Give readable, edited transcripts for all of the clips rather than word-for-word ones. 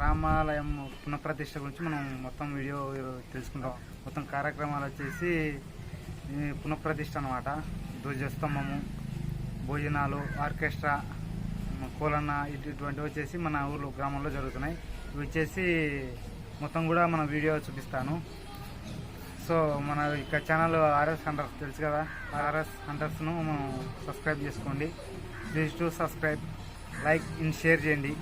రామాలయం పునఃప్రతిష్ఠ గురించి మనం మొత్తం వీడియో తెలుసుకుంటాం. మొత్తం కార్యక్రమాలు వచ్చేసి పునఃప్రతిష్ఠ అన్నమాట. ధ్వజస్తంభము, భోజనాలు, ఆర్కెస్ట్రా, కోలన్న ఇటువంటివి వచ్చేసి మన ఊర్లో గ్రామంలో జరుగుతున్నాయి. ఇవి వచ్చేసి మొత్తం కూడా మన వీడియో చూపిస్తాను. సో మన ఇక ఛానల్ ఆర్ఎస్ హంటర్స్ తెలుసు కదా, ఆర్ఎస్ హంటర్స్ను మనం సబ్స్క్రైబ్ చేసుకోండి. Please to subscribe, like and share చేయండి.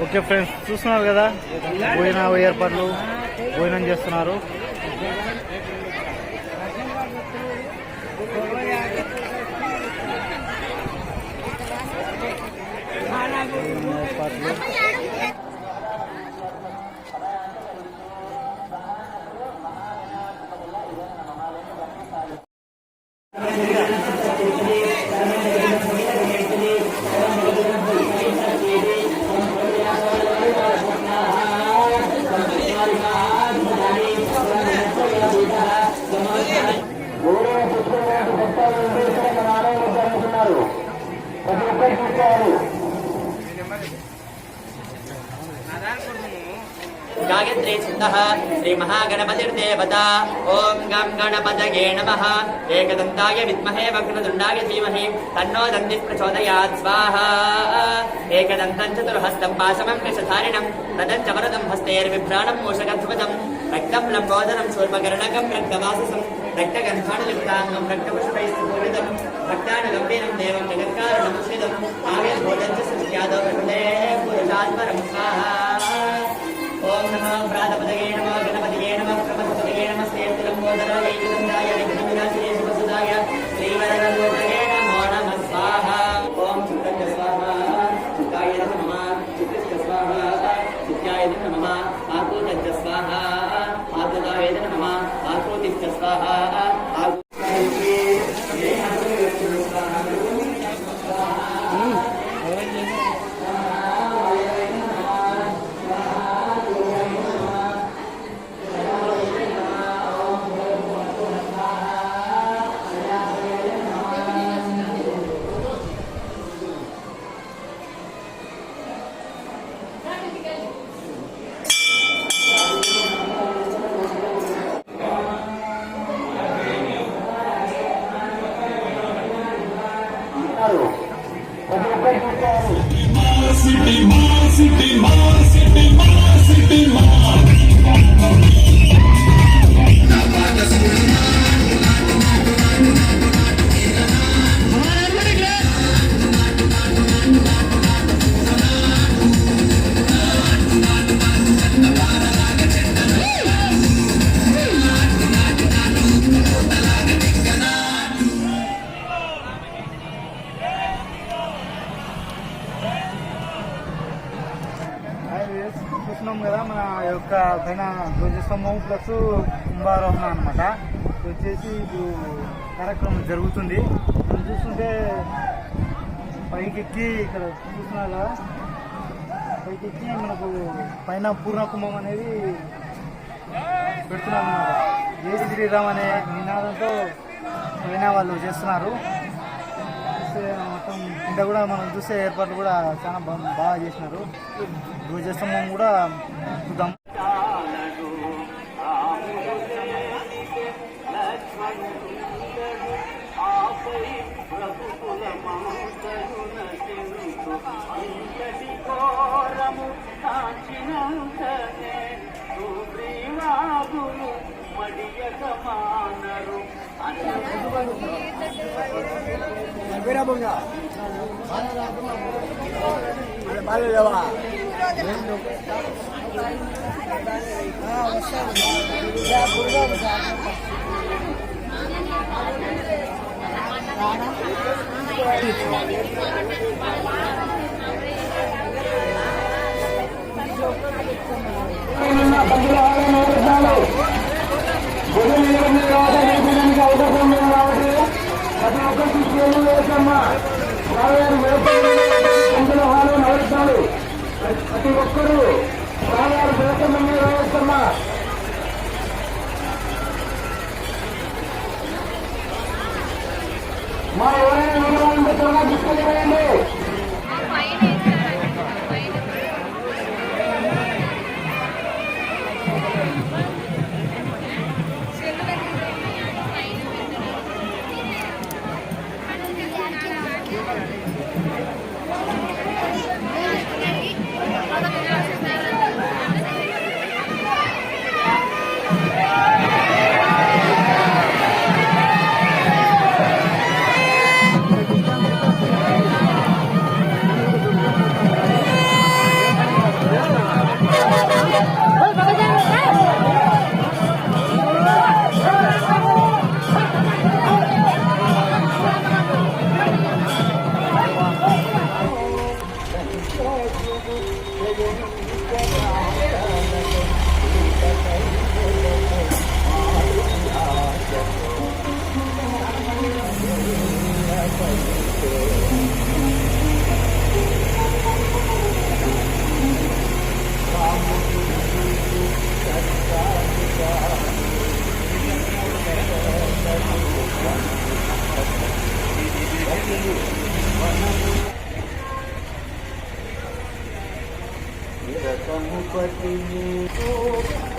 ఓకే ఫ్రెండ్స్, చూస్తున్నారు కదా భోజన ఏర్పాట్లు, భోజనం చేస్తున్నారు. गायत्री छन्दः श्री महागणपतिर्देवता। ओम गं गणपतये नमः। एकदन्ताय विद्महे वक्रतुण्डाय धीमहि तन्नो दन्तिः प्रचोदयात्। स्वाहा। एकदन्तं चतुर्हस्तं पाशमं कृशधारिणं रदं च वरदं हस्तैर्बिभ्राणं मूषकध्वजं रक्तं लम्बोदरं शूर्पकर्णकं रक्तवाससं रक्तगन्धानुलिप्ताङ्गं रक्तपुष्पैस्तूलितं भक्तानुगम्भीरं देवं जगत्कारणमुश्रितम् आविर्भूतं च सत्यादौ प्रकृते पुरुषात्परं। स्वाहा। ओम नमः प्रातपदये नमः गणपतये नमः प्रमथपदये नमः स्तेत्रलम्बोदराय एकदन्ताय विघ्नविनाशिने शुभसुदाय श्रीवरदमूर्तये नमो नमः। स्वाहा। ओम चित्तस्य स्वाहा। चित्ताय नमः। चित्तस्य स्वाहा। चित्ताय नमः। आकृतस्य स्वाहा। आकृताय नमः। आकृतिस्य स्वाहा। చూస్తున్నాం కదా మన యొక్క పైన ధ్వజస్తంభం ప్లస్ కుంభారోహణ అనమాట. వచ్చేసి ఇప్పుడు కార్యక్రమం జరుగుతుంది. మనం చూస్తుంటే పైకెక్కి ఇక్కడ చూస్తున్నారు కదా, పైకెక్కి మనకు పైన పూర్ణ కుంభం అనేది పెడుతున్నారు అన్నమాట. జై శ్రీరామ్ అనే నినాదంతో పైన వాళ్ళు చేస్తున్నారు. మొత్తం కింద కూడా మనం చూసే ఏర్పాట్లు కూడా చాలా బాగా చేసినారు. ధ్వజస్తంభం కూడా చూద్దాం. ప్రతి ఒక్కరూ ప్రాణాలు దేశంలో రావచ్చమ్మా. మా ఎవరైనా నిలవాలంటే త్వరగా తీసుకెళ్ళిపోయండి.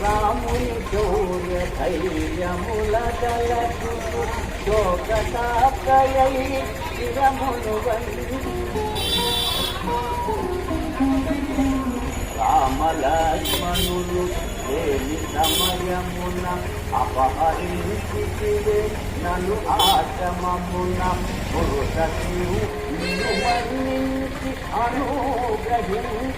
రాముని శౌర్య ధైర్యముల దళకు శోకతాకయై చిరమును రామలక్ష్మణులు దేని సమయమున అపహరించితివే నన్ను ఆశ్రమమున పురుషివు వర్ణించి అనుగ్రహింపుమని